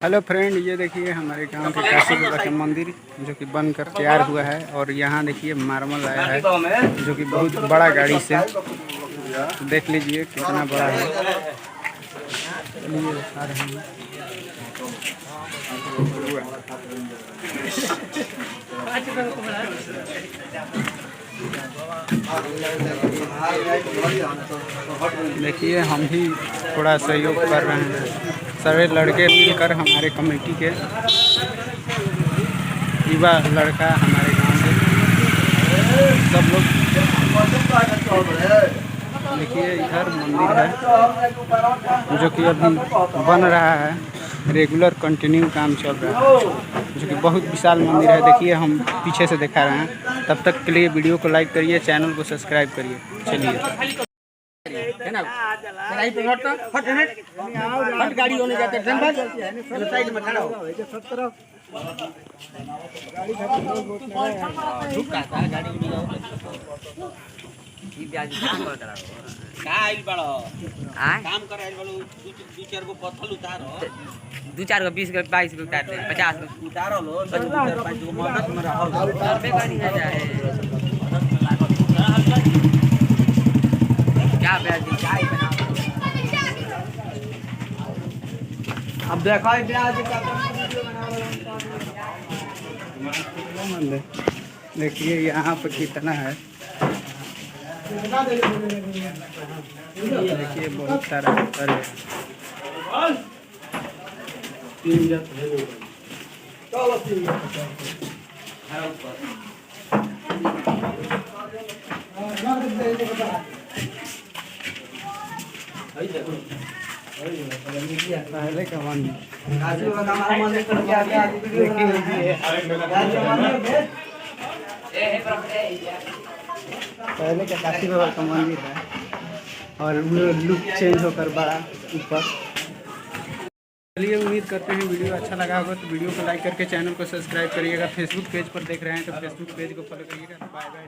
Hello friend, ये देखिए हमारे गांव के काशी बाबा का मंदिर जो कि बनकर तैयार हुआ है। और यहाँ देखिए मार्बल आया है जो कि बहुत बड़ा गाड़ी से, देख लीजिए कितना बड़ा है। चलिए आ रहे हैं। देखिए हम भी थोड़ा सहयोग कर रहे हैं, सारे लड़के मिलकर हमारे कमेटी के युवा लड़का हमारे गांव के सब लोग। देखिए इधर मंदिर है जो कि अभी बन रहा है, रेगुलर कंटिन्यू काम चल रहा है जो कि बहुत विशाल मंदिर है। देखिए हम पीछे से दिखा रहे हैं। तब तक के लिए वीडियो को लाइक करिए, चैनल को सब्सक्राइब करिए। चलिए है ना, गाड़ी होने जाते हैं साइड में खड़ा हो। दू चार गो 20 गो 22 गो उतारते हैं, 50 गो उतारो लो। क्या अब देखो देखिए यहाँ पर कितना है। देखिए बहुत सारा पत्थर है। पहले का मंदिर पहले का काशी बाबा का मंदिर है और लुक चेंज होकर बड़ा ऊपर। चलिए उम्मीद करते हैं वीडियो अच्छा लगा होगा तो वीडियो को लाइक करके चैनल को सब्सक्राइब करिएगा। फेसबुक पेज पर देख रहे हैं तो फेसबुक पेज को फॉलो करिएगा। Bye bye.